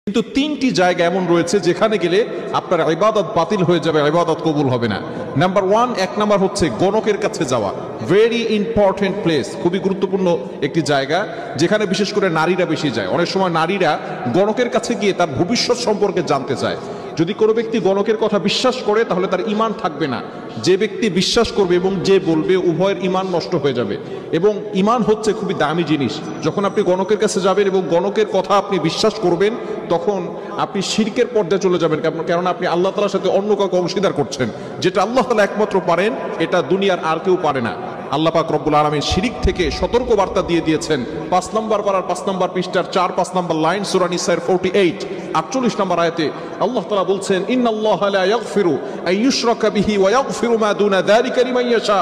কিন্তু তিনটি জায়গা এমন রয়েছে যেখানে গেলে আপনার ইবাদত বাতিল হয়ে যাবে, ইবাদত কবুল হবে না। নাম্বার ওয়ান, এক নাম্বার হচ্ছে গণকের কাছে যাওয়া। ভেরি ইম্পর্টেন্ট প্লেস, খুবই গুরুত্বপূর্ণ একটি জায়গা যেখানে বিশেষ করে নারীরা বেশি যায়। অনেক সময় নারীরা গণকের কাছে গিয়ে তার ভবিষ্যৎ সম্পর্কে জানতে চায়। যদি কোনো ব্যক্তি গণকের কথা বিশ্বাস করে তাহলে তার ঈমান থাকবে না। যে ব্যক্তি বিশ্বাস করবে এবং যে বলবে উভয়ের ঈমান নষ্ট হয়ে যাবে। এবং ঈমান হচ্ছে খুবই দামি জিনিস। যখন আপনি গণকের কাছে যাবেন এবং গণকের কথা আপনি বিশ্বাস করবেন তখন আপনি শিরকের পর্যায়ে চলে যাবেন, কারণ আপনি আল্লাহ তাআলার সাথে অন্য কাউকে অংশীদার করছেন। যেটা আল্লাহ তাআলা একমাত্র পারেন, এটা দুনিয়ার আর কেউ পারে না। আল্লাহ পাক রব্বুল আলামিন শিরিক থেকে সতর্ক বার্তা দিয়ে দিয়েছেন 5 নম্বর পারার 5 নম্বর পৃষ্ঠার 4-5 নম্বর লাইন সূরা নিসার 48 নম্বর আয়াতে আল্লাহ তাআলা বলছেন, ইন্নাল্লাহা লা ইয়াগফিরু আইয়ুশরাকা বিহি ওয়া ইয়াগফিরু মা দুনা যালিকা লিমান ইয়াশা।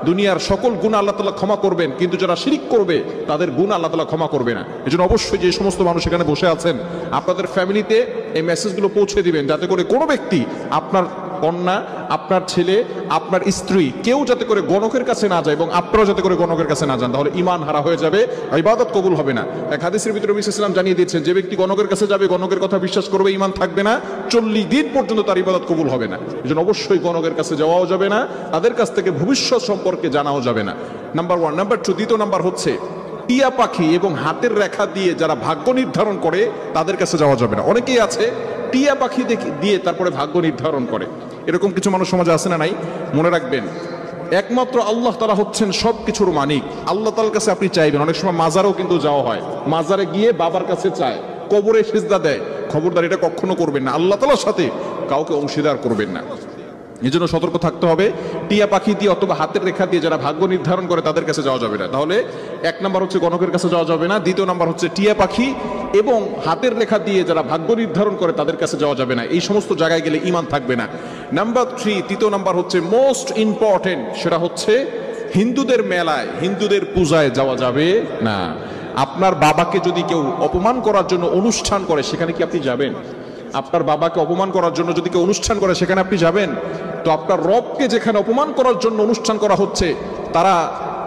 দুনিয়ার সকল গুনাহ আল্লাহ তাআলা ক্ষমা করবেন, কিন্তু যারা শিরিক করবে তাদের গুনাহ আল্লাহ তাআলা ক্ষমা করবে না। এজন্য অবশ্যই যে সমস্ত মানুষ এখানে বসে আছেন আপনাদের ফ্যামিলিতে এই মেসেজগুলো পৌঁছে দিবেন, যাতে করে কোনো ব্যক্তি, আপনার কন্যা, আপনার ছেলে, আপনার স্ত্রী, কেউ যাতে করে গণকের কাছে না যায় এবং আপনারাও যাতে করে গণকের কাছে না যান, তাহলে ঈমান হারা হয়ে যাবে, ইবাদত কবুল হবে না। এক হাদিসের ভিতরে নবী সাল্লাল্লাহু আলাইহি ওয়াসাল্লাম জানিয়ে দিয়েছেন, যে ব্যক্তি গণকের কাছে যাবে, গণকের কথা বিশ্বাস করবে, ঈমান থাকবে না, 40 দিন পর্যন্ত তার ইবাদত কবুল হবে না। এজন্য অবশ্যই গণকের কাছে যাওয়াও যাবে না, তাদের কাছ থেকে ভবিষ্যৎ সম্পর্কে জানাও যাবে না। Number one. নাম্বার টু, দ্বিতীয় নাম্বার হচ্ছে টিয়া পাখি এবং হাতের রেখা দিয়ে যারা ভাগ্য নির্ধারণ করে তাদের কাছে যাওয়া যাবে না। অনেকেই আছে টিয়া পাখি দিয়ে তারপরে ভাগ্য নির্ধারণ করে, এরকম কিছু মানুষ সমাজে আছে না নাই? মনে রাখবেন, একমাত্র আল্লাহ তাআলা হচ্ছেন সবকিছুর মালিক। আল্লাহ তাআলার কাছে আপনি চাইবেন। অনেক সময় মাজারেও কিন্তু যাওয়া হয়, মাজারে গিয়ে বাবার কাছে চায়, কবরে সিজদা দেয়। খবরদার, এটা কখনো করবেন না। আল্লাহ তাআলার সাথে কাউকে অংশীদার করবেন না। এজন্য সতর্ক থাকতে হবে। টিয়া পাখি দিয়ে অথবা হাতের রেখা দিয়ে যারা ভাগ্য নির্ধারণ করে তাদের কাছে যাওয়া যাবে না। তাহলে এক নাম্বার হচ্ছে গণকের কাছে যাওয়া যাবে না, দ্বিতীয় নাম্বার হচ্ছে টিয়া পাখি এবং হাতের রেখা দিয়ে যারা ভাগ্য নির্ধারণ করে তাদের কাছে যাওয়া যাবে না। এই সমস্ত জায়গায় গেলে ঈমান থাকবে না। নাম্বার থ্রি, তৃতীয় নাম্বার হচ্ছে মোস্ট ইম্পর্টেন্ট, সেটা হচ্ছে হিন্দুদের মেলায়, হিন্দুদের পূজায় যাওয়া যাবে না। আপনার বাবাকে যদি কেউ অপমান করার জন্য অনুষ্ঠান করে সেখানে কি আপনি যাবেন? আপনার বাবাকে অপমান করার জন্য যদি কেউ অনুষ্ঠান করে সেখানে আপনি যাবেন? তো আপনার রবকে যেখানে অপমান করার জন্য অনুষ্ঠান করা হচ্ছে, তারা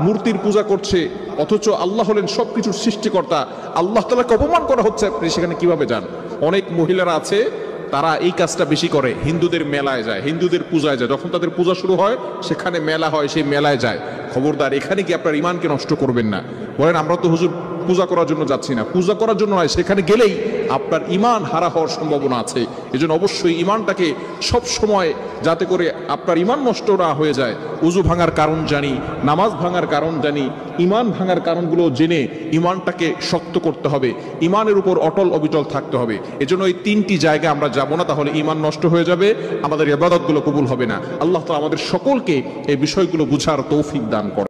মূর্তির পূজা করছে, অথচ আল্লাহ হলেন সবকিছুর সৃষ্টিকর্তা, আল্লাহ তাআলাকে অপমান করা হচ্ছে, আপনি সেখানে কিভাবে যান? অনেক মহিলারা আছে তারা এই কাজটা বেশি করে, হিন্দুদের মেলায় যায়, হিন্দুদের পূজায় যায়। যখন তাদের পূজা শুরু হয় সেখানে মেলা হয়, সেই মেলায় যায়। খবরদার, এখানে কি আপনার ঈমানকে নষ্ট করবেন না। বলেন, আমরা তো হুজুর পূজা করার জন্য যাচ্ছি না। পূজা করার জন্য নয়, সেখানে গেলেই আপনার ঈমান হারা হওয়ার সম্ভাবনা আছে। এজন্য অবশ্যই ঈমানটাকে সব সময়, যাতে করে আপনার ঈমান নষ্ট না হয়ে যায়, উযু ভাঙার কারণ জানি, নামাজ ভাঙার কারণ জানি, ঈমান ভাঙার কারণগুলো জেনে ঈমানটাকে শক্ত করতে হবে, ঈমানের উপর অটল অবিচল থাকতে হবে। এজন্য এই তিনটি জায়গায় আমরা যাব না, তাহলে ঈমান নষ্ট হয়ে যাবে, আমাদের ইবাদতগুলো কবুল হবে না। আল্লাহ তাআলা আমাদের সকলকে এই বিষয়গুলো বুঝার তৌফিক দান করেন।